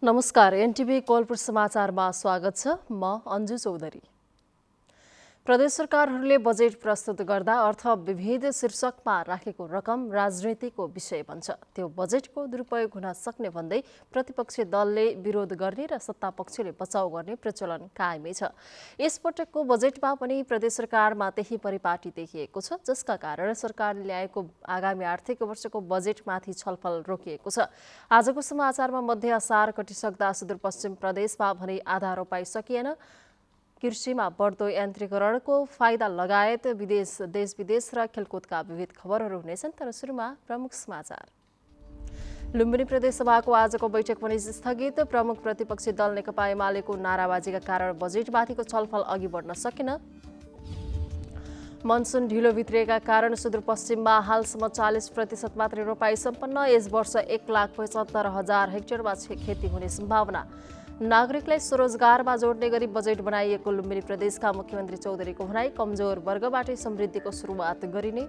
नमस्कार, एनटिभी कोलपुर समाचारमा स्वागत छ। म अन्जु चौधरी। प्रदेश सरकारहरूले बजेट प्रस्तुत गर्दा अर्थ विविध शीर्षकमा राखेको रकम राजनीतिको विषय बन्छ। त्यो बजेटको दुरुपयोग हुन सक्ने भन्दै प्रतिपक्षी दलले विरोध गर्ने र सत्तापक्षले बचाउ गर्ने प्रचलन कायमै छ। यसपटकको बजेटमा पनि प्रदेश सरकारमा त्यही परिपाटी देखिएको छ, जसका कारण सरकारले ल्याएको आगामी आर्थिक वर्षको बजेटमाथि छलफल रोकिएको छ। आजको समाचारमा मध्य असार कटिसक्दा सुदूरपश्चिम प्रदेशमा भने आधा रोपाइ सकिएन। कृषिमा बढ्दो यान्त्रिकरणको फाइदा लगायत देश विदेश र खेलकुदका विविध खबरहरू हुनेछन्। तर सुरुमा प्रमुख समाचार। लुम्बिनी प्रदेशसभाको आजको बैठक पनि स्थगित। प्रमुख प्रतिपक्षी दल नेकपा एमालेको नाराबाजीका कारण बजेटमाथिको छलफल अघि बढ्न सकेन। मनसुन ढिलो भित्रिएका कारण सुदूरपश्चिममा हालसम्म 40% मात्रै रोपाई सम्पन्न। यस वर्ष 1,75,000 हेक्टरमा खेती हुने सम्भावना। नागरिकलाई स्वरोजगारमा जोड्ने गरी बजेट बनाइएको लुम्बिनी प्रदेशका मुख्यमन्त्री चौधरीको भनाई। कमजोर वर्गबाटै समृद्धिको सुरुवात गरिने।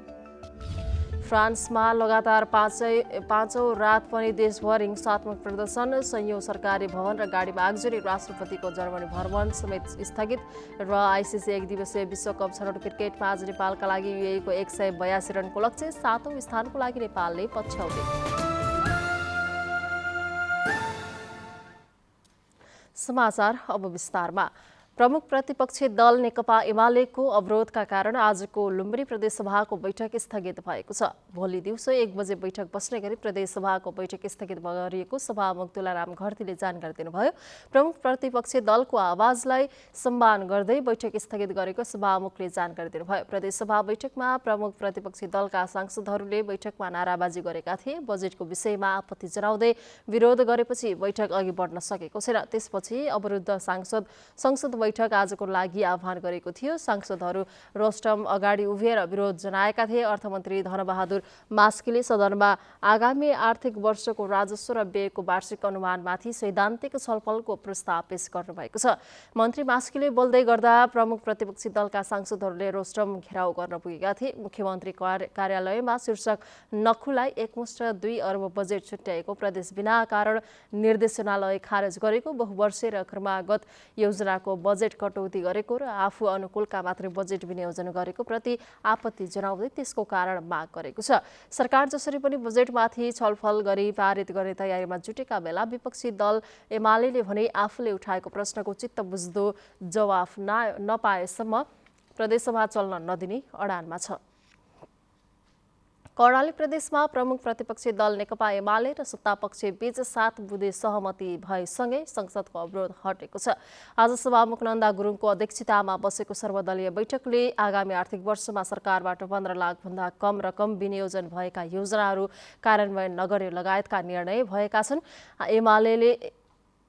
फ्रान्समा लगातार पाँचौं रात पनि देशभर हिंसात्मक प्रदर्शन। संयौं सरकारी भवन र गाडीमा आगजनी। राष्ट्रपतिको जर्मनी भ्रमण समेत स्थगित। र आइसिसी एक दिवसीय विश्वकप छनौट क्रिकेटमा आज नेपालका लागि युएईको 182 रनको लक्ष्य। 7औं स्थानको लागि नेपालले पछ्याउँदै। समाचार अब विस्तारमा। प्रमुख प्रतिपक्षी दल नेकपा एमालेको अवरोधका कारण आजको लुम्बिनी प्रदेशसभाको बैठक स्थगित भएको छ। भोलि दिउँसो 1 बजे बैठक बस्ने गरी प्रदेशसभाको बैठक स्थगित गरिएको सभामुख तुलाराम घरतीले जानकारी दिनुभयो। प्रमुख प्रतिपक्षी दलको आवाजलाई सम्मान गर्दै बैठक स्थगित गरेको सभामुखले जानकारी दिनुभयो। प्रदेशसभा बैठकमा प्रमुख प्रतिपक्षी दलका सांसदहरूले बैठकमा नाराबाजी गरेका थिए। बजेटको विषयमा आपत्ति जनाउँदै विरोध गरेपछि बैठक अघि बढ्न सकेको छैन। त्यसपछि अवरुद्ध संसद बैठक आजको लागि आह्वान गरेको थियो। सांसदहरू रोस्टम अगाडि उभिएर विरोध जनाएका थिए। अर्थमन्त्री धनबहादुर मास्कीले सदनमा आगामी आर्थिक वर्षको राजस्व र व्ययको वार्षिक अनुमानमाथि सैद्धान्तिक छलफलको प्रस्ताव पेश गर्नुभएको छ। मन्त्री मास्कीले बोल्दै गर्दा प्रमुख प्रतिपक्षी दलका सांसदहरूले रोस्टम घेराउ गर्न पुगेका थिए। मुख्यमन्त्री कार्यालयमा शीर्षक नखुलाई एकमुष्ट 2 अर्ब बजेट छुट्याएको प्रदेश बिना कारण निर्देशनालय खारेज गरेको, बहुवर्षीय र क्रमागत योजनाको बजेट कटौती गरेको र आफू अनुकूलका मात्रै बजेट विनियोजन गरेको प्रति आपत्ति जनाउँदै त्यसको कारण माग गरेको छ। सरकार जसरी पनि बजेटमाथि छलफल गरी पारित गर्ने तयारीमा जुटेका बेला विपक्षी दल एमालेले भने आफूले उठाएको प्रश्नको चित्त बुझ्दो जवाफ नपाएसम्म प्रदेशसभा चल्न नदिने अडानमा छ। कर्णाली प्रदेशमा प्रमुख प्रतिपक्षी दल नेकपा एमाले र सत्तापक्ष बीच 7 बुँदे सहमति भएसँगै संसदको अवरोध हटेको छ। आज सभामुख नन्दा गुरुङको अध्यक्षतामा बसेको सर्वदलीय बैठकले आगामी आर्थिक वर्षमा सरकारबाट 15 लाखभन्दा कम रकम विनियोजन भएका योजनाहरू कार्यान्वयन नगर्ने लगायतका निर्णय भएका छन्। एमालेले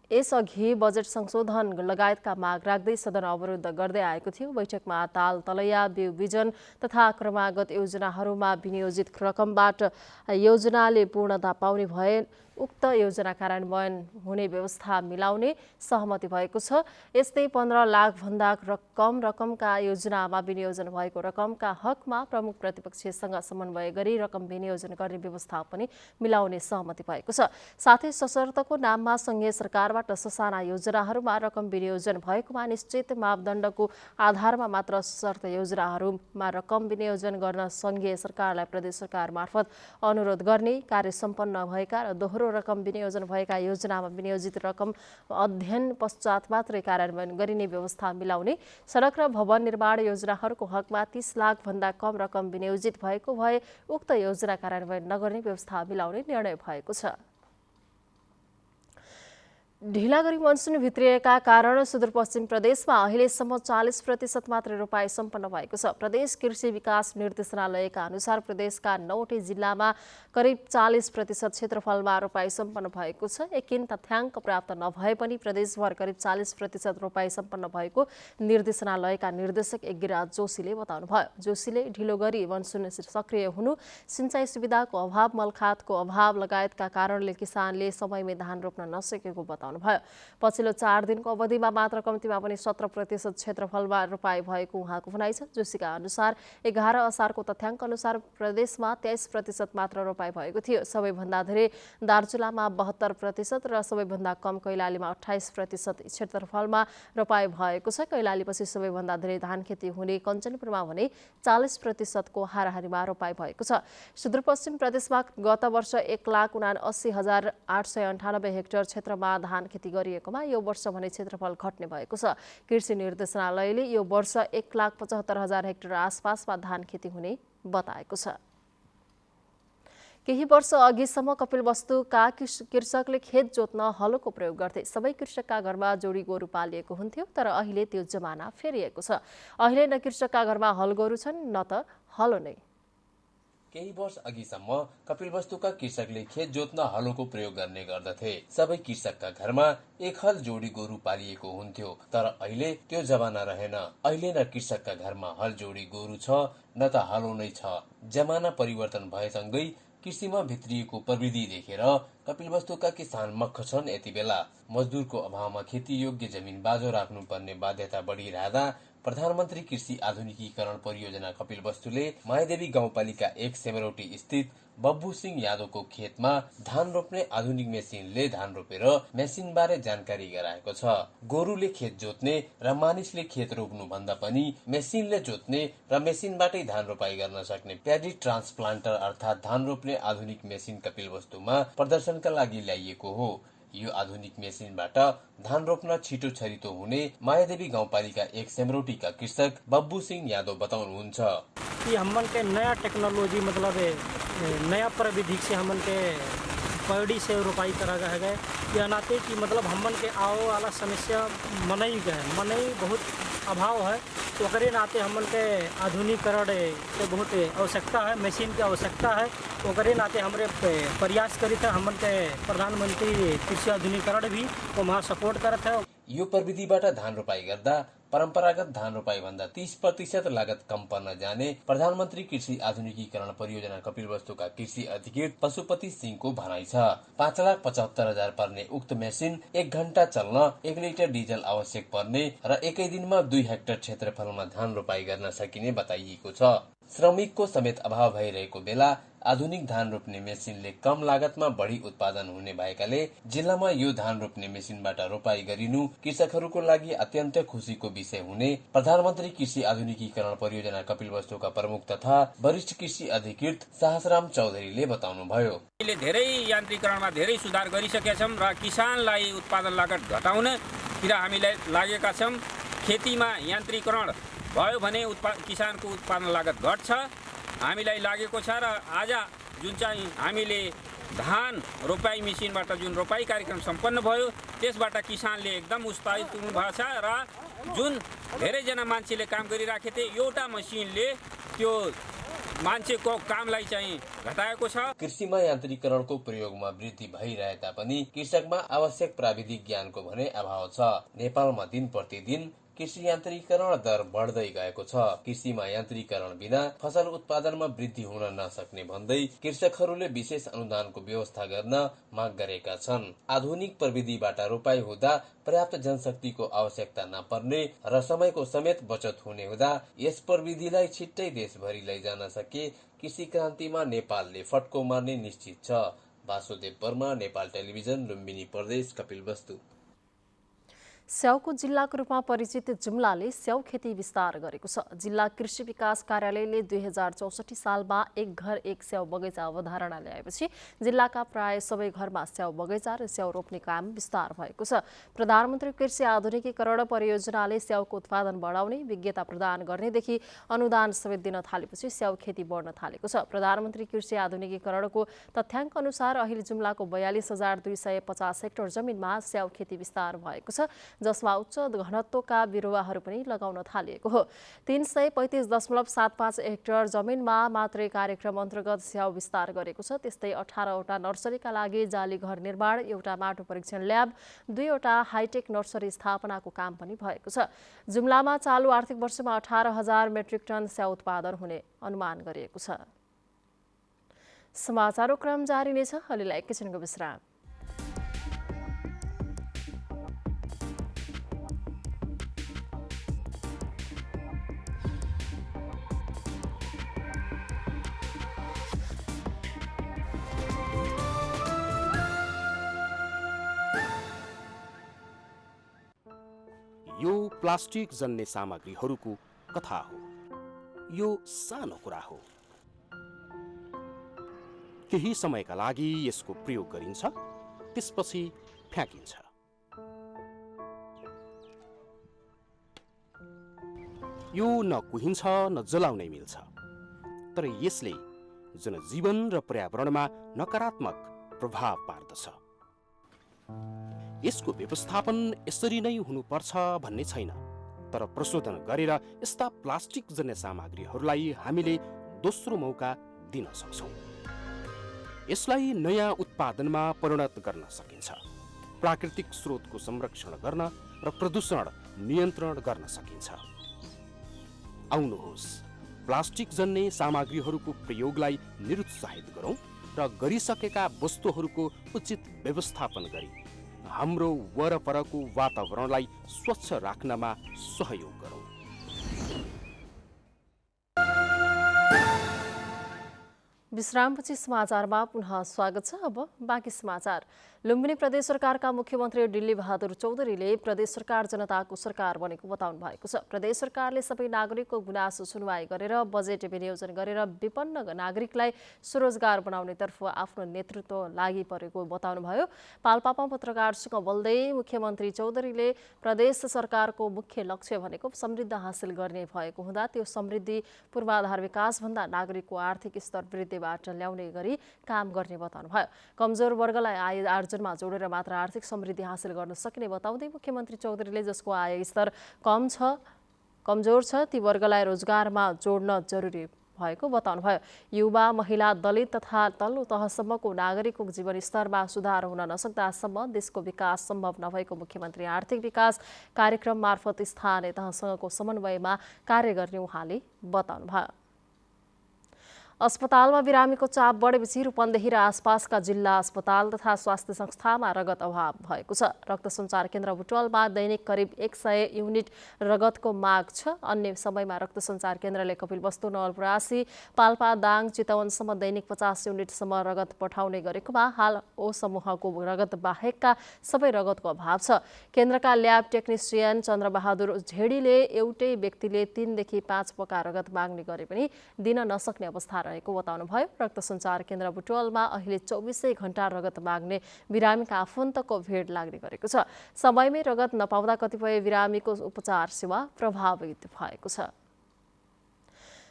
यसअघि बजेट संशोधन लगायतका माग राख्दै सदन अवरुद्ध गर्दै आएको थियो। बैठकमा ताल तलैया, बिउ बिजन तथा क्रमागत योजनाहरूमा विनियोजित रकमबाट योजनाले पूर्णता पाउने भए उक्त योजना कार्यान्वयन हुने व्यवस्था मिलाउने सहमति भएको छ। यस्तै 15 लाखभन्दा कम रकमका योजनामा विनियोजन भएको रकमका हकमा प्रमुख प्रतिपक्षसँग समन्वय गरी रकम विनियोजन गर्ने व्यवस्था पनि मिलाउने सहमति भएको छ। साथै सशर्तको नाममा संघीय सरकारबाट ससाना योजनाहरूमा रकम विनियोजन भएकोमा निश्चित मापदण्डको आधारमा मात्र सशर्त योजनाहरूमा रकम विनियोजन गर्न संघीय सरकारलाई प्रदेश सरकार मार्फत अनुरोध गर्ने, कार्य सम्पन्न भएका र दोहोरो रकम विनियोजन भएका योजनामा विनियोजित रकम अध्ययन पश्चात मात्रै कार्यान्वयन गरिने व्यवस्था मिलाउने, सडक र भवन निर्माण योजनाहरूको हकमा 30 लाखभन्दा कम रकम विनियोजित भएको भए उक्त योजना कार्यान्वयन नगर्ने व्यवस्था मिलाउने निर्णय भएको छ। ढिला गरी मनसुन भित्रिएका कारण सुदूरपश्चिम प्रदेशमा अहिलेसम्म 40% मात्रै रोपाई सम्पन्न भएको छ। प्रदेश कृषि विकास निर्देशनालयका अनुसार प्रदेशका 9वटै जिल्लामा करिब 40% क्षेत्रफलमा रोपाई सम्पन्न भएको छ। एकिन तथ्याङ्क प्राप्त नभए पनि प्रदेशभर करिब 40% रोपाई सम्पन्न भएको निर्देशनालयका निर्देशक यज्ञराज जोशीले बताउनुभयो। जोशीले ढिलो गरी मनसुन सक्रिय हुनु, सिँचाइ सुविधाको अभाव, मलखातको अभाव लगायतका कारणले किसानले समयमै धान रोप्न नसकेको बताउनु बताउनुभयो। पछिल्लो 4 दिनको अवधिमा मात्र कम्तीमा पनि 17% क्षेत्रफलमा रोपाई भएको उहाँको भनाइ छ। जोशीका अनुसार 11 असारको तथ्याङ्क अनुसार प्रदेशमा 23% मात्र रोपाई भएको थियो। सबैभन्दा धेरै दार्चुलामा 72% र सबैभन्दा कम कैलालीमा 28% क्षेत्रफलमा रोपाई भएको छ। कैलालीपछि सबैभन्दा धेरै धान खेती हुने कञ्चनपुरमा भने 40% को हाराहारीमा रोपाई भएको छ। सुदूरपश्चिम प्रदेशमा गत वर्ष 1,79,898 हेक्टर क्षेत्रमा धान खेती गरिएकोमा यो वर्ष भने क्षेत्रफल घट्ने भएको छ। कृषि निर्देशनालयले यो वर्ष 1,75,000 हेक्टर आसपासमा धान खेती हुने बताएको छ। केही वर्ष अघिसम्म कपिलवस्तुका कृषकले खेत जोत्न हलोको प्रयोग गर्थे। सबै कृषकका घरमा जोडी गोरु पालिएको हुन्थ्यो, तर अहिले त्यो जमाना फेरिएको छ। अहिले न कृषकका घरमा हल गोरु छन् न त हलो नै। केही वर्ष अघिसम्म कपिलवस्तुका कृषकले खेत जोत्न हलोको प्रयोग गर्ने गर्दथे। सबै कृषकका घरमा एक हल जोडी गोरु पालिएको हुन्थ्यो, तर अहिले त्यो जमाना रहेन। अहिले न कृषकका घरमा हल जोडी गोरु छ न त हलो नै छ। जमाना परिवर्तन भएसँगै कृषिमा भित्रिएको प्रविधि देखेर कपिलवस्तुका किसान मक्ख छन्। यति बेला मजदुरको अभावमा खेती योग्य जमिन बाँझो राख्नुपर्ने बाध्यता बढिरहँदा प्रधानमन्त्री कृषि आधुनिकीकरण परियोजना कपिलवस्तुले मायादेवी गाउँपालिका 1 सेमरोटी स्थित बब्बु सिंह यादवको खेतमा धान रोप्ने आधुनिक मेसिनले धान रोपेर मेसिनबारे जानकारी गराएको छ। गोरुले खेत जोत्ने र मानिसले खेत रोप्नु भन्दा पनि मेसिनले जोत्ने र मेसिनबाटै धान रोपाई गर्न सक्ने प्याडी ट्रान्सप्लान्टर अर्थात् धान रोप्ने आधुनिक मेसिन कपिलवस्तुमा प्रदर्शनका लागि ल्याइएको हो। यो आधुनिक मेसिनबाट धान रोप्न छिटो छरितो हुने मायादेवी गाउँपालिका 1 सेमरोटीका कृषक बब्बु सिंह यादव बताउनुहुन्छ। कि हमन के नया टेक्नोलॉजी मतलब नया प्रविधि से हमन के पैडी से रोपाई करा गया है। यह नाते कि मतलब हमन के आओ वाला समस्या मनई बहुत अभाव है, तो ओकरे नाते हमन के आधुनिकीकरण के बहुत आवश्यकता है, मशीन की आवश्यकता है। ओकरे नाते हमरे प्रयास करित है। हमन के प्रधानमंत्री कृषि आधुनिकीकरण भी वहाँ सपोर्ट करत है। यो प्रविधिबाट धान रोपाई गर्दा परम्परागत धान रोपाई भन्दा 30% लागत कम पर्न जाने प्रधानमन्त्री कृषि आधुनिकीकरण परियोजना कपिलवस्तुका कृषि अधिकृत पशुपति सिंहको भनाइ छ। 5,75,000 पर्ने उक्त मेसिन 1 घण्टा चल्न 1 लिटर डिजल आवश्यक पर्ने र एकै दिनमा 2 हेक्टर क्षेत्रफलमा धान रोपाई गर्न सकिने बताइएको छ। श्रमिकको समेत अभाव भइरहेको बेला आधुनिक धान रोप्ने मेसिनले कम लागतमा बढी उत्पादन हुने भएकाले जिल्लामा यो धान रोप्ने मेसिनबाट रोपाई गरिनु कृषकहरूको लागि अत्यन्त खुसीको विषय हुने प्रधानमन्त्री कृषि आधुनिकीकरण परियोजना कपिलवस्तुका प्रमुख तथा वरिष्ठ कृषि अधिकृत साहसराम चौधरीले बताउनुभयो। धेरै यान्त्रिकरणमा धेरै सुधार गरिसकेका छौं र किसानलाई उत्पादन लागत घटाउनतिर हामीलाई लागेका छौं। खेतीमा यान्त्रिकरण भयो भने किसानको उत्पादन लागत घट्छ हामीलाई लागेको छ। र आज जुन चाहिँ हामीले धान रोपाई मेसिनबाट जुन रोपाई कार्यक्रम सम्पन्न भयो त्यसबाट किसानले एकदम उत्साहित हुनु भएको छ र जुन धेरैजना मान्छेले काम गरिराखेका थिए एउटा मसिनले त्यो मान्छेको कामलाई चाहिँ घटाएको छ। कृषिमा यान्त्रिकरणको प्रयोगमा वृद्धि भइरहे तापनि कृषकमा आवश्यक प्राविधिक ज्ञानको भने अभाव छ। नेपालमा दिन प्रतिदिन कृषि यान्त्रिकरण दर बढ्दै गएको छ। कृषिमा यान्त्रिकरण बिना फसल उत्पादनमा वृद्धि हुन नसक्ने भन्दै कृषकहरूले विशेष अनुदानको व्यवस्था गर्न माग गरेका छन्। आधुनिक प्रविधिबाट रोपाई हुँदा पर्याप्त जनशक्तिको आवश्यकता नपर्ने र समयको समेत बचत हुने हुँदा यस प्रविधिलाई छिट्टै देशभरि लैजान सके कृषि क्रान्तिमा नेपालले फड्को मार्ने निश्चित छ। वासुदेव वर्मा, नेपाल टेलिभिजन, लुम्बिनी प्रदेश, कपिलवस्तु। स्याउको जिल्लाको रूपमा परिचित जुम्लाले स्याउ खेती विस्तार गरेको छ। जिल्ला कृषि विकास कार्यालयले 2064 सालमा एक घर एक स्याउ बगैँचा अवधारणा ल्याएपछि जिल्लाका प्राय सबै घरमा स्याउ बगैँचा र स्याउ रोप्ने काम विस्तार भएको छ। प्रधानमन्त्री कृषि आधुनिकीकरण परियोजनाले स्याउको उत्पादन बढाउने, विज्ञता प्रदान गर्नेदेखि अनुदान समेत दिन थालेपछि स्याउ खेती बढ्न थालेको छ। प्रधानमन्त्री कृषि आधुनिकीकरणको तथ्याङ्क अनुसार अहिले जुम्लाको 42,250 हेक्टर जमिनमा स्याउ खेती विस्तार भएको छ, जसमा उच्च घनत्वका बिरुवाहरू पनि लगाउन थालिएको हो। 335.75 हेक्टर जमिनमा मात्रै कार्यक्रम अन्तर्गत स्याउ विस्तार गरेको छ। त्यस्तै 18वटा नर्सरीका लागि जाली घर निर्माण, एउटा माटो परीक्षण ल्याब, 2वटा हाइटेक नर्सरी स्थापनाको काम पनि भएको छ। जुम्लामा चालु आर्थिक वर्षमा 18,000 मेट्रिक टन स्याउ उत्पादन हुने अनुमान गरिएको छ। समाचारको क्रम जारी नै छ। अहिलेलाई एकैछिनको विश्राम। प्लास्टिक जन्य सामग्रीहरूको कथा हो। यो सानो कुरा हो। केही समयका लागि यसको प्रयोग गरिन्छ, त्यसपछि फ्याँकिन्छ। यो न कुहिन्छ न जलाउनै मिल्छ, तर यसले जनजीवन र पर्यावरणमा नकारात्मक प्रभाव पार्दछ। यसको व्यवस्थापन यसरी नै हुनुपर्छ भन्ने छैन, तर प्रशोधन गरेर यस्ता प्लास्टिक जन्य सामग्रीहरूलाई हामीले दोस्रो मौका दिन सक्छौँ। यसलाई नयाँ उत्पादनमा परिणत गर्न सकिन्छ, प्राकृतिक स्रोतको संरक्षण गर्न र प्रदूषण नियन्त्रण गर्न सकिन्छ। आउनुहोस्, प्लास्टिक जन्य सामग्रीहरूको प्रयोगलाई निरुत्साहित गरौँ र गरिसकेका वस्तुहरूको उचित व्यवस्थापन गरी हाम्रो वरपरको वातावरणलाई स्वच्छ राख्नमा सहयोग गरौँ। विश्रामपछि समाचारमा पुनः स्वागत छ। अब बाँकी समाचार। लुम्बिनी प्रदेश सरकारका मुख्यमन्त्री डिल्ली बहादुर चौधरीले प्रदेश सरकार जनताको सरकार बनेको बताउनु भएको छ। प्रदेश सरकारले सबै नागरिकको गुनासो सुनवाई गरेर बजेट विनियोजन गरेर विपन्न नागरिकलाई स्वरोजगार बनाउनेतर्फ आफ्नो नेतृत्व लागि परेको बताउनुभयो। पाल्पामा पत्रकारसँग बोल्दै मुख्यमन्त्री चौधरीले प्रदेश सरकारको मुख्य लक्ष्य भनेको समृद्धि हासिल गर्ने भएको हुँदा त्यो समृद्धि पूर्वाधार विकासभन्दा नागरिकको आर्थिक स्तर वृद्धिबाट ल्याउने गरी काम गर्ने बताउनुभयो। कमजोर वर्गलाई आय आर्जनमा जोडेर मात्र आर्थिक समृद्धि हासिल गर्न सकिने बताउँदै मुख्यमन्त्री चौधरीले जसको आय स्तर कमजोर छ ती वर्गलाई रोजगारमा जोड्न जरुरी भएको बताउनुभयो। युवा, महिला, दलित तथा तल्लो तहसम्मको नागरिकको जीवन स्तरमा सुधार हुन नसक्दासम्म देशको विकास सम्भव नभएको मुख्यमन्त्री आर्थिक विकास कार्यक्रम मार्फत स्थानीय तहसँगको समन्वयमा कार्य गर्ने उहाँले बताउनुभयो। अस्पतालमा बिरामीको चाप बढेपछि रूपन्देही र आसपासका जिल्ला अस्पताल तथा स्वास्थ्य संस्थामा रगत अभाव भएको छ। रक्त सञ्चार केन्द्र बुटवलमा दैनिक करिब 100 युनिट रगतको माग छ। अन्य समयमा रक्त सञ्चार केन्द्रले कपिलवस्तु, नवलपरासी, पाल्पा, दाङ, चितवनसम्म दैनिक 50 युनिटसम्म रगत पठाउने गरेकोमा हाल ओ समूहको रगत बाहेकका सबै रगतको अभाव छ। केन्द्रका ल्याब टेक्निसियन चन्द्रबहादुर झेडीले एउटै व्यक्तिले 3 देखि 5 पोका रगत माग्ने गरे पनि दिन नसक्ने अवस्था रहेको बताउनुभयो। रक्त सञ्चार केन्द्र बुटवलमा अहिले 24 घण्टा रगत माग्ने बिरामीका आफन्तको भिड लाग्ने गरेको छ। समयमै रगत नपाउँदा कतिपय बिरामीको उपचार सेवा प्रभावित भएको छ।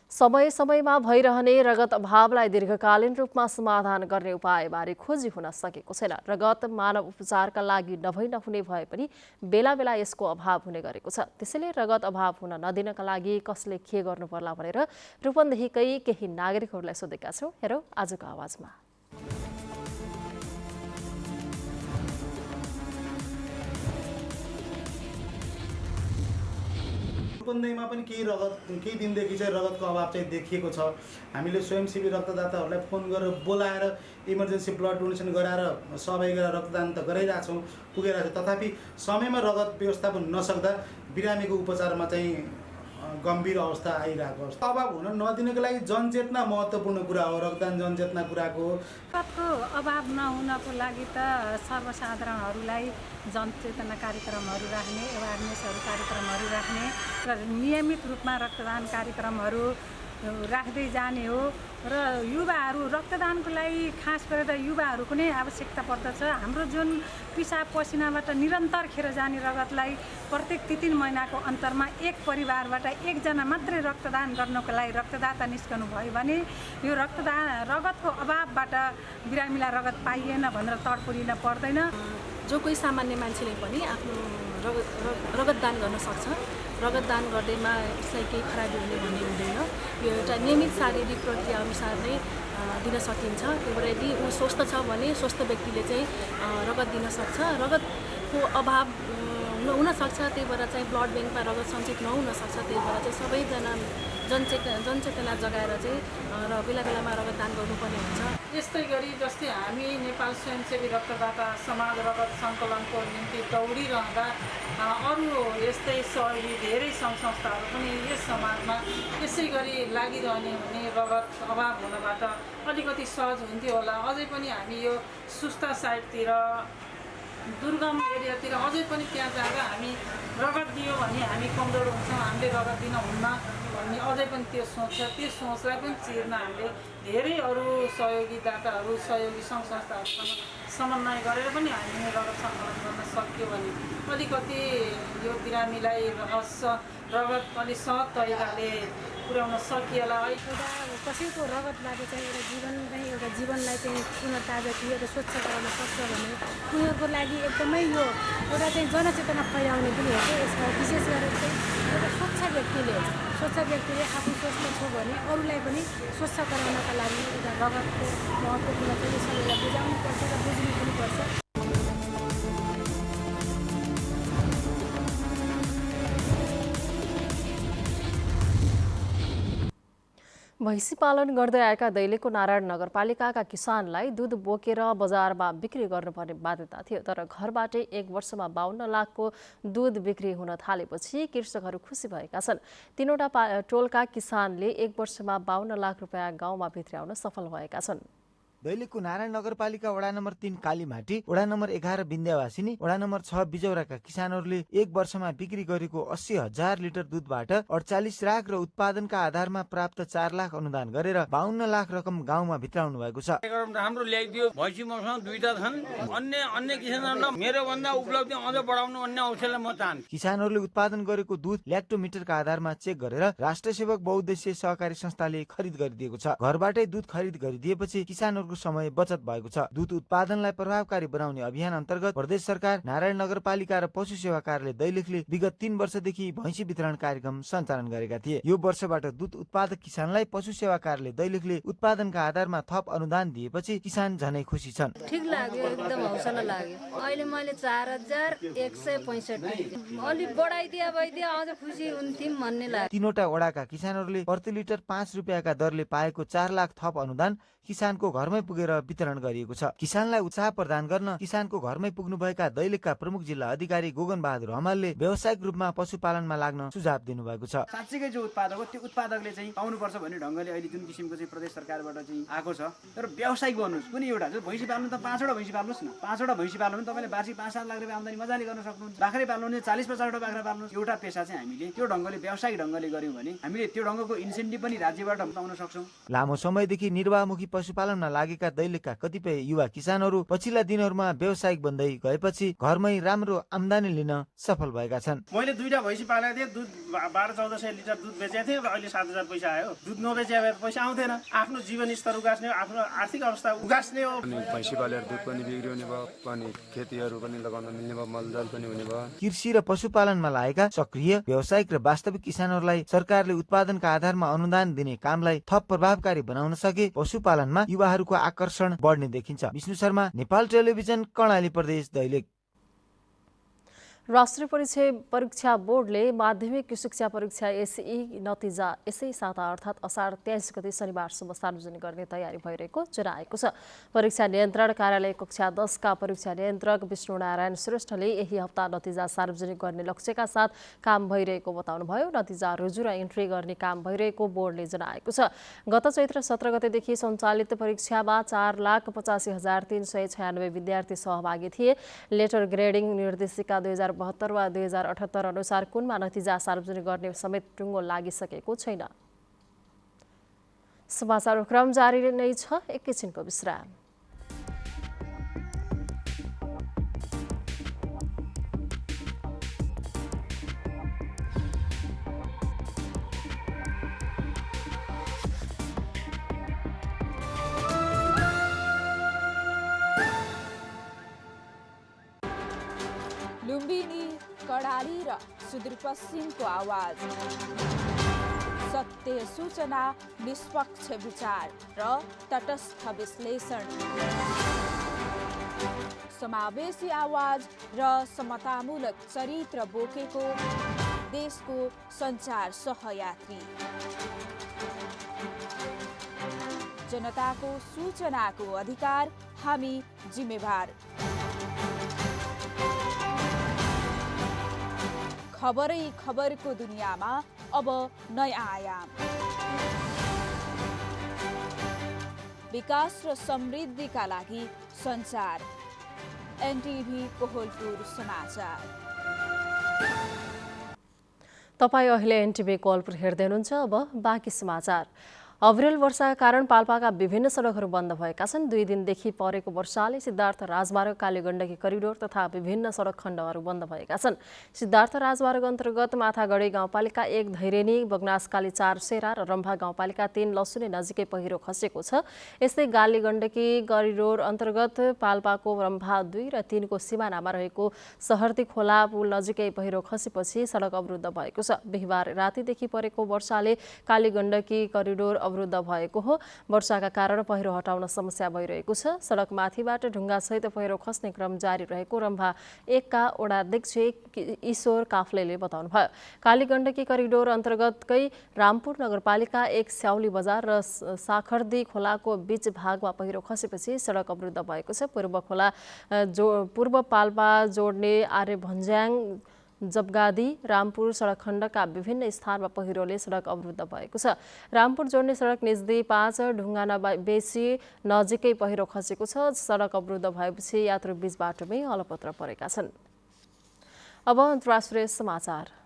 समय समयमा भइरहने रगत अभावलाई दीर्घकालीन रूपमा समाधान गर्ने उपायबारे खोजी हुन सकेको छैन। रगत मानव उपचारका लागि नहुने भए पनि बेला बेला यसको अभाव हुने गरेको छ। त्यसैले रगत अभाव हुन नदिनका लागि कसले के गर्नु पर्ला भनेर रूपन्देहीकै केही नागरिकहरूलाई सोधेका छौँ। हेरौँ आजको आवाजमा। रूपन्देहीमा पनि केही दिनदेखि चाहिँ रगतको अभाव चाहिँ देखिएको छ। हामीले स्वयंसेवी रक्तदाताहरूलाई फोन गरेर बोलाएर इमर्जेन्सी ब्लड डोनेसन गराएर सबै गरेर रक्तदान त गराइरहेछौँ, पुगिरहेको छ। तथापि समयमा रगत व्यवस्थापन नसक्दा बिरामीको उपचारमा चाहिँ गम्भीर अवस्था आइरहेको छ। अभाव हुन नदिनको लागि जनचेतना महत्त्वपूर्ण कुरा हो। रक्तदान जनचेतना कुराको रगतको अभाव नहुनको लागि त सर्वसाधारणहरूलाई जनचेतना कार्यक्रमहरू राख्ने, एवारनेसहरू कार्यक्रमहरू राख्ने र नियमित रूपमा रक्तदान कार्यक्रमहरू राख्दै जाने हो। र युवाहरू रक्तदानको लागि खास गरेर युवाहरूको नै आवश्यकता पर्दछ। हाम्रो जुन पिसाब पसिनाबाट निरन्तर खेर जाने रगतलाई प्रत्येक 3 महिनाको अन्तरमा एक परिवारबाट एकजना मात्रै रक्तदान गर्नको लागि रक्तदाता निस्कनु भयो भने यो रगतको अभावबाट बिरामीलाई रगत पाइएन भनेर तडपडिन पर्दैन। जो कोही सामान्य मान्छेले पनि आफ्नो रगत दान गर्न सक्छ। रगत दान गर्दैमा उसलाई केही खराबी हुने भन्ने हुँदैन। यो एउटा नियमित शारीरिक प्रक्रिया अनुसार नै दिन सकिन्छ। त्यही भएर यदि ऊ स्वस्थ छ भने स्वस्थ व्यक्तिले चाहिँ रगत दिन सक्छ। रगतको अभाव हुनसक्छ, त्यही भएर चाहिँ ब्लड ब्याङ्कमा रगत सञ्चित नहुनसक्छ। त्यही भएर चाहिँ सबैजना जनचेतना जगाएर चाहिँ र बेला बेलामा रगत दान गर्नुपर्ने हुन्छ। यस्तै गरी जस्तै हामी नेपाल स्वयंसेवी रक्तदाता समाज रगत सङ्कलनको निम्ति दौडिरहँदा अरू यस्तै सहयोगी धेरै सङ्घ संस्थाहरू पनि यस समाजमा यसै गरी लागिरहने हुने रगत अभाव हुनबाट अलिकति सहज हुन्थ्यो होला। अझै पनि हामी यो सुस्ता साइडतिर दुर्गम एरियातिर अझै पनि त्यहाँ जाँदा हामी रगत दियो भने हामी कमजोर हुन्छौँ, हामीले रगत दिन हुन्न भन्ने अझै पनि त्यो सोच छ। त्यो सोचलाई पनि चिर्न हामीले धेरै अरू सहयोगी दाताहरू, सहयोगी सङ्घ संस्थाहरूसँग समन्वय गरेर पनि हामीले रगत सङ्कलन गर्न सक्यो भने अलिकति यो बिरामीलाई रगत अलिक सहज तरिकाले पुर्याउन सकिएला। एउटा कसैको रगतबाट चाहिँ एउटा जीवनलाई चाहिँ पुनः ताजा एउटा स्वच्छ गराउन सक्छ भने उनीहरूको लागि एकदमै यो एउटा चाहिँ जनचेतना फैलाउने पनि हो कि यसमा विशेष गरेर चाहिँ एउटा स्वच्छ व्यक्तिले आफू स्वस्थ छ भने अरूलाई पनि स्वच्छ गराउनका लागि एउटा रगतको महत्त्वपूर्ण चाहिँ सबैलाई बुझाउनुपर्छ र बुझ्नु पनि पर्छ। भैँसी पालन गर्दै आएका दैलेखको नारायण नगरपालिकाका किसानलाई दुध बोकेर बजारमा बिक्री गर्नुपर्ने बाध्यता थियो, तर घरबाटै 1 वर्षमा 52 लाखको दुध बिक्री हुन थालेपछि कृषकहरू खुसी भएका छन्। 3वटा टोलका किसानले 1 वर्षमा 52 लाख रुपियाँ गाउँमा भित्र्याउन सफल भएका छन्। दैलेखको नारायण नगरपालिका वडा नम्बर 3 कालीमाटी, वडा नम्बर 11 विन्ध्यावासिनी, वडा नम्बर 6 बिजौराका किसानहरूले 1 वर्षमा बिक्री गरेको 80,000 लिटर दुधबाट 48 लाख र उत्पादनका आधारमा प्राप्त 4 लाख अनुदान गरेर 52 लाख रकम गाउँमा भित्राउनु भएको छ। राम्रो ल्याइदियो। भैँसी मसँग 2टा छन्। अन्य किसानहरूलाई मेरो भन्दा उपलब्धि अझ बढाउनु भन्ने अवसरलाई म चाहन्छु। किसानहरूले उत्पादन गरेको दुध ल्याक्टोमिटरका आधारमा चेक गरेर राष्ट्र सेवक बहुउद्देश्य सहकारी संस्थाले खरिद गरिदिएको छ। घरबाटै दुध खरिद गरिदिएपछि किसानहरूको समय बचत भएको छ। दुध उत्पादनलाई प्रभावकारी बनाउने अभियान अन्तर्गत प्रदेश सरकार, नारायण नगरपालिका र पशु सेवा कार्यालय दैलेखले विगत 3 वर्षदेखि भैँसी वितरण कार्यक्रम सञ्चालन गरेका थिए। यो वर्षबाट दुध उत्पादक किसानलाई पशु सेवा कार्यालय दैलेखले उत्पादनका आधारमा थप अनुदान दिएपछि किसान झनै खुसी छन्। ठीक लाग्यो, एकदम हौसला लाग्यो। अहिले मैले 4165 अलि बढाइदिया भइदिया अझ खुसी हुन्थ्यौँ भन्ने लाग्यो। 3वटा वडाका किसानहरूले प्रति लिटर 5 रुपियाँका दरले पाएको 4 लाख थप अनुदान किसानको घरमै पुगेर वितरण गरिएको छ। किसानलाई उत्साह प्रदान गर्न किसानको घरमै पुग्नुभएका दैलेखका प्रमुख जिल्ला अधिकारी गोगन बहादुर हमालले व्यावसायिक रूपमा पशुपालनमा लाग्न सुझाव दिनुभएको छ। साँच्चीकै जो उत्पादक हो त्यो उत्पादकले चाहिँ पाउनुपर्छ भन्ने ढङ्गले अहिले जुन किसिमको चाहिँ प्रदेश सरकारबाट चाहिँ आएको छ, तर व्यावसायिक बन्नुहोस्। कुनै एउटा जो भैँसी पाल्नु त 5वटा भैँसी पाल्नुहोस् न। 5वटा भैँसी पाल्नु भने तपाईँले वार्षिक 5-7 लाख रुपियाँ आम्दानी मजाले गर्न सक्नुहुन्छ। बाख्रै पाल्नु भने 40-50वटा बाख्रा पाल्नुहोस्। एउटा पेसा चाहिँ हामीले त्यो ढङ्गले व्यावसायिक ढङ्गले गर्यौँ भने हामीले त्यो ढङ्गको इन्सेन्टिभ पनि राज्यबाट पाउन सक्छौँ। लामो समयदेखि निर्वाहमुखी पशुपालनमा लागेका दैलेखका कतिपय युवा किसानहरू पछिल्ला दिनहरूमा व्यावसायिक बन्दै गएपछि घरमै राम्रो आम्दानी लिन सफल भएका छन्। मैले 2टा भैँसी पालेको थिएँ। दुध 12-1400 लिटर दुध बेचेको थिएँ र अहिले 7,000 पैसा आयो। दुध नबेचे भए पैसा आउँथेन। आफ्नो जीवन स्तर उगास्ने, आफ्नो आर्थिक अवस्था उगास्ने हो। भैँसी पालेर दुध पनि बिक्री हुने भयो, अनि खेतीहरू पनि लगाउन मिल्ने भयो, मलजल पनि हुने भयो। कृषि र पशुपालनमा लागेका सक्रिय व्यावसायिक र वास्तविक किसानहरूलाई सरकारले उत्पादनका आधारमा अनुदान दिने कामलाई थप प्रभावकारी बनाउन सके पशुपालनमा युवाहरूको आकर्षण बढ्ने देखिन्छ। विष्णु शर्मा, नेपाल टेलिभिजन, कर्णाली प्रदेश, दैलेख। राष्ट्रिय परीक्षा बोर्डले माध्यमिक शिक्षा परीक्षा एसई नतिजा यसै साता अर्थात् असार 23 गते शनिबारसम्म सार्वजनिक गर्ने तयारी भइरहेको जनाएको छ। परीक्षा नियन्त्रण कार्यालय कक्षा 10 का परीक्षा नियन्त्रक विष्णुनारायण श्रेष्ठले यही हप्ता नतिजा सार्वजनिक गर्ने लक्ष्यका साथ काम भइरहेको बताउनुभयो। नतिजा रुजु र इन्ट्री गर्ने काम भइरहेको बोर्डले जनाएको छ। गत चैत्र 17 गतेदेखि सञ्चालित परीक्षामा 4,85,396 विद्यार्थी सहभागी थिए। लेटर ग्रेडिङ निर्देशिका 2072 वा 2078 अनुसार कुनमा नतिजा सार्वजनिक गर्ने समेत टुङ्गो लागिसकेको छैन। समाचार क्रम जारी नै छ, एकैछिनको विश्राम। लुम्बिनी, कर्णाली र सुदूरपश्चिमको आवाज, सत्य सूचना, निष्पक्ष विचार र तटस्थ विश्लेषण, समावेशी आवाज र समतामूलक चरित्र बोकेको देशको सञ्चार सहयात्री, जनताको सूचनाको अधिकार, हामी जिम्मेवार। खबरै खबरको दुनियाँमा अब नयाँ आयाम। विकास र समृद्धिका लागि सञ्चार, एनटिभी कोहलपुर समाचार। तपाईँ अहिले एनटिभी कोहलपुर हेर्दै हुनुहुन्छ। अब बाँकी समाचार। अविरल वर्षाका कारण पाल्पाका विभिन्न सडकहरू बन्द भएका छन्। 2 दिनदेखि परेको वर्षाले सिद्धार्थ राजमार्ग, कालीगण्डकी करिडोर तथा विभिन्न सडक खण्डहरू बन्द भएका छन्। सिद्धार्थ राजमार्ग अन्तर्गत माथागढी गाउँपालिका 1 धैरेनी, बगनासकाली 4 सेरा र रम्भा गाउँपालिका 3 लसुने नजिकै पहिरो खसेको छ। यस्तै कालीगण्डकी करिडोर अन्तर्गत पाल्पाको रम्भा 2 र 3 को सिमानामा रहेको सहर्ती खोला पुल नजिकै पहिरो खसेपछि सडक अवरुद्ध भएको छ। बिहिबार रातिदेखि परेको वर्षाले कालीगण्डकी करिडोर अवरुद्ध भएको हो। वर्षाका कारण पहिरो हटाउन समस्या भइरहेको छ। सडक माथिबाट ढुङ्गासहित पहिरो खस्ने क्रम जारी रहेको रम्भा 1 का वडाध्यक्ष ईश्वर काफ्लेले बताउनुभयो। कालीगण्डकी करिडोर अन्तर्गतकै रामपुर नगरपालिका 1 स्याउली बजार र साखर्दी खोलाको बीच भागमा पहिरो खसेपछि सडक अवरुद्ध भएको छ। पूर्व पाल्पा जोड्ने आर्य भन्ज्याङ, जबगादी, रामपुर सडक खण्डका विभिन्न स्थानमा पहिरोले सडक अवरुद्ध भएको छ। रामपुर जोड्ने सडक निजदी 5 ढुङ्गाना बेसी नजिकै पहिरो खसेको छ। सडक अवरुद्ध भएपछि यात्रु बीच बाटोमै अलपत्र परेका छन्। अब अन्तर्राष्ट्रिय समाचार।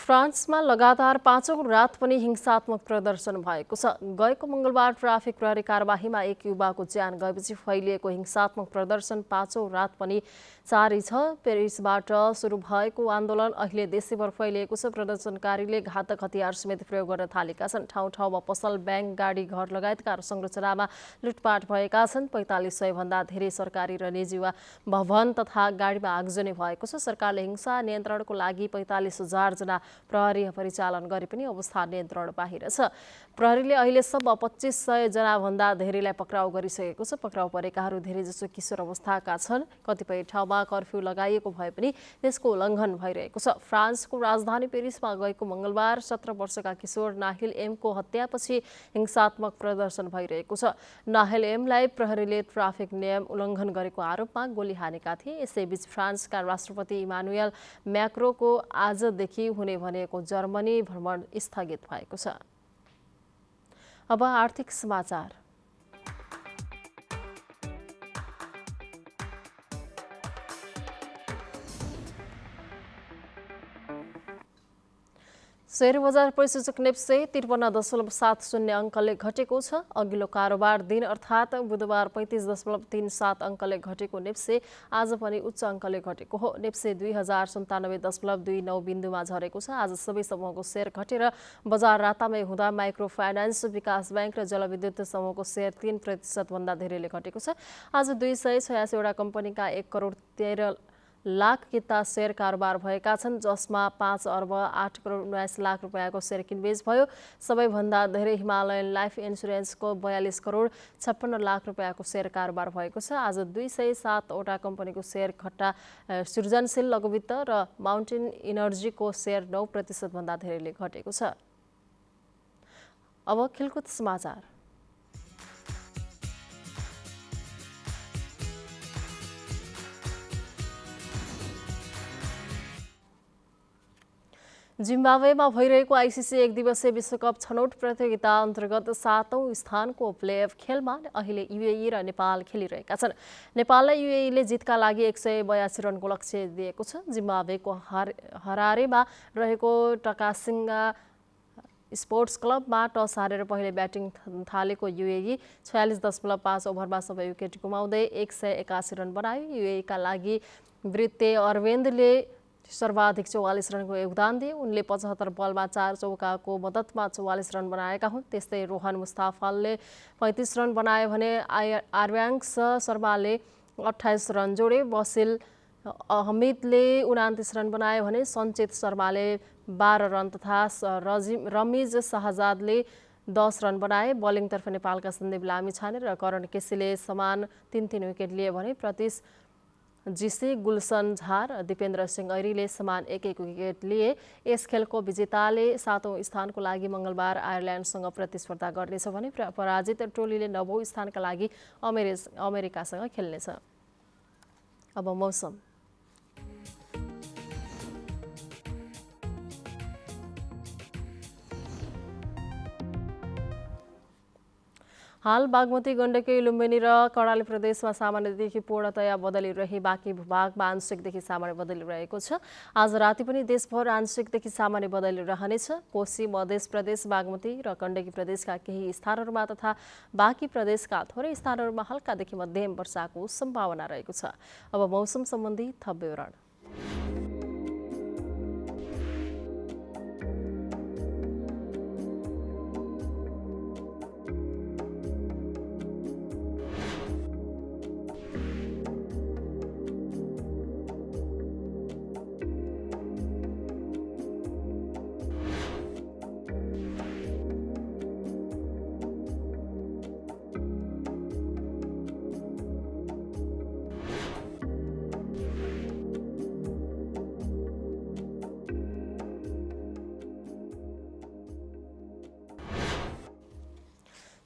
फ्रान्समा लगातार 5औं रात पनि हिंसात्मक प्रदर्शन भएको छ। गएको मङ्गलबार ट्राफिक प्रहरी कारबाहीमा 1 युवाको ज्यान गएपछि फैलिएको हिंसात्मक प्रदर्शन 5औं रात पनि जारी छ। पेरिसबाट सुरु भएको आन्दोलन अहिले देशैभर फैलिएको छ। प्रदर्शनकारीले घातक हतियार समेत प्रयोग गर्न थालेका छन्। ठाउँ ठाउँमा पसल, ब्याङ्क, गाडी, घर लगायतका संरचनामा लुटपाट भएका छन्। 4500 भन्दा धेरै सरकारी र निजी भवन तथा गाडीमा आगजनी भएको छ। सरकारले हिंसा नियन्त्रणको लागि 45,000 जना प्रहरी परिचालन गरे पनि अवस्था नियन्त्रण बाहिर छ। प्रहरीले अहिलेसम्म 2500 जना भन्दा धेरैलाई पक्राउ गरिसकेको छ। पक्राउ परेकाहरू धेरैजसो किशोर अवस्थाका छन्। कतिपय ठाउँमा कर्फ्यू लगाइएको भए पनि त्यसको उल्लङ्घन भइरहेको छ। फ्रान्सको राजधानी पेरिसमा गएको मङ्गलबार 17 वर्षका किशोर नाहिल एमको हत्यापछि हिंसात्मक प्रदर्शन भइरहेको छ। नाहिल एमलाई प्रहरीले ट्राफिक नियम उल्लङ्घन गरेको आरोपमा गोली हानेका थिए। यसैबीच फ्रान्सका राष्ट्रपति इमानुएल म्याक्रोको आजदेखि हुने भनेको जर्मनी भ्रमण स्थगित भएको छ। अब आर्थिक समाचार। शेयर बजार परिसूचक नेप्से 53.70 अङ्कले घटेको छ। अघिल्लो कारोबार दिन अर्थात् बुधबार 35.37 अङ्कले घटेको नेप्से आज पनि उच्च अङ्कले घटेको हो। नेप्से 2097.29 बिन्दुमा झरेको छ। आज सबै समूहको शेयर घटेर बजार रातामै हुँदा माइक्रो फाइनान्स, विकास ब्याङ्क र जलविद्युत समूहको शेयर 3% भन्दा धेरैले घटेको छ। आज 286 वटा कम्पनीका 1 करोड 13 लाख किता शेयर कारोबार भएका छन्, जसमा 5 अर्ब 8 करोड 19 लाख रुपियाँको शेयर किनबेच भयो। सबैभन्दा धेरै हिमालयन लाइफ इन्सुरेन्सको 42 करोड 56 लाख रुपियाँको शेयर कारोबार भएको छ। आज 207 वटा कम्पनीको शेयर घट्टा सृजनशील लघुवित्त र माउन्टेन इनर्जीको शेयर 9% भन्दा धेरैले घटेको छ। अब खेलकुद समाचार। जिम्बाब्वेमा भइरहेको आइसिसी 1 दिवसीय विश्वकप छनौट प्रतियोगिता अन्तर्गत 7औं स्थानको प्लेअफ खेलमा अहिले युएई र नेपाल खेलिरहेका छन्। नेपाललाई युएईले जितका लागि 182 रनको लक्ष्य दिएको छ। जिम्बाब्वेको हरारेमा रहेको टकासिङ्गा स्पोर्ट्स क्लबमा टस हारेर पहिले ब्याटिङ थालेको युएई 46.5 ओभरमा सबै विकेट गुमाउँदै 181 रन बनायो। युएईका लागि वृत्ते अरविन्दले सर्वाधिक 44 रनको योगदान दिए। उनले 75 बलमा 4 चौकाको मद्दतमा 44 रन बनाएका हुन्। त्यस्तै रोहन मुस्ताफलले 35 रन बनाए भने आर्याङ्क्स शर्माले 28 रन जोडे। बसिल अहमिदले 29 रन बनाए भने सञ्चित शर्माले 12 रन तथा रमिज शाहजादले 10 रन बनाए। बलिङतर्फ नेपालका सन्दीप लामिछाने र करण केसीले समान 3-3 विकेट लिए भने प्रतीश जीसी, गुलसन झा र दिपेन्द्र सिंह ऐरीले समान 1-1 विकेट लिए। यस खेलको विजेताले 7औं स्थानको लागि मङ्गलबार आयरल्यान्डसँग प्रतिस्पर्धा गर्नेछ भने पराजित टोलीले 9औं स्थानका लागि अमेरिकासँग खेल्नेछ। अब मौसम। हाल बागमती गण्डकी लुम्बिनी र कर्णाली प्रदेशमा सामान्यदेखि पूर्णतया बदलिरही बाँकी भूभागमा आंशिकदेखि सामान्य बदलिरहेको छ। आज राति पनि देशभर आंशिकदेखि सामान्य बदलिरहनेछ। कोशी मध्य प्रदेश बागमती र गण्डकी प्रदेशका केही स्थानहरूमा तथा बाँकी प्रदेशका थोरै स्थानहरूमा हल्कादेखि मध्यम वर्षाको सम्भावना रहेको छ। अब मौसम सम्बन्धी थप विवरण।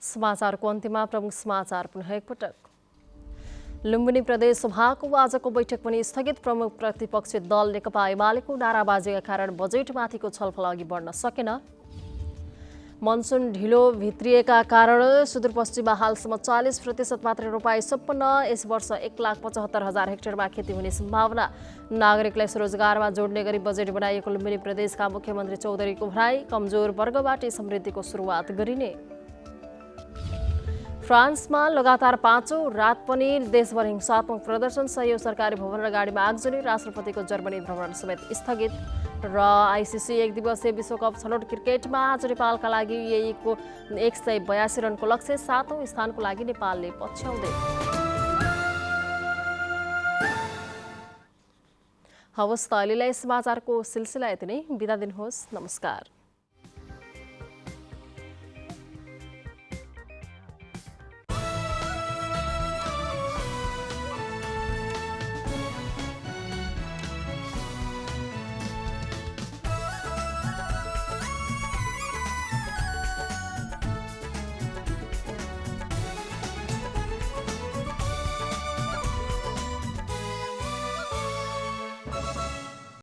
समाचारको अन्त्यमा प्रमुख समाचार पुनः एकपटक। लुम्बिनी प्रदेश सभाको आजको बैठक पनि स्थगित। प्रमुख प्रतिपक्षी दल नेकपा एमालेको नाराबाजीका कारण बजेटमाथिको छलफल अघि बढ्न सकेन। मनसुन ढिलो भित्रिएका कारण सुदूरपश्चिममा हालसम्म 40% मात्रै रोपाई सम्पन्न। यस वर्ष 1,75,000 हेक्टरमा खेती हुने सम्भावना। नागरिकलाई स्वरोजगारमा जोड्ने गरी बजेट बनाइएको लुम्बिनी प्रदेशका मुख्यमन्त्री चौधरीको भनाई। कमजोर वर्गबाटै समृद्धिको सुरुवात गरिने। फ्रान्समा लगातार 5औं रात पनि देशभर हिंसात्मक प्रदर्शन। सयौं सरकारी भवन र गाडीमा आगजनी। राष्ट्रपतिको जर्मनी भ्रमण समेत स्थगित। र आइसिसी एक दिवसीय विश्वकप छनौट क्रिकेटमा आज नेपालका लागि UAE को 182 रनको लक्ष्य। 7औं स्थानको लागि नेपालले पछ्याउँदै। हवस् त अहिलेलाई समाचारको सिलसिला यति नै। बिदा दिनुहोस्। नमस्कार।